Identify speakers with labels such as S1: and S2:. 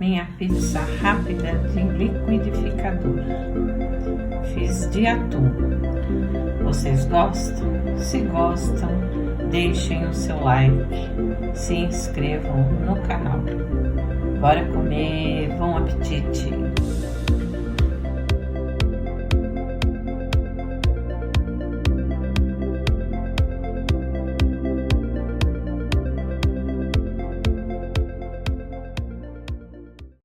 S1: minha pizza rápida de liquidificador. Fiz de atum. Vocês gostam? Se gostam, deixem o seu like, se inscrevam no canal. Bora comer, bom apetite!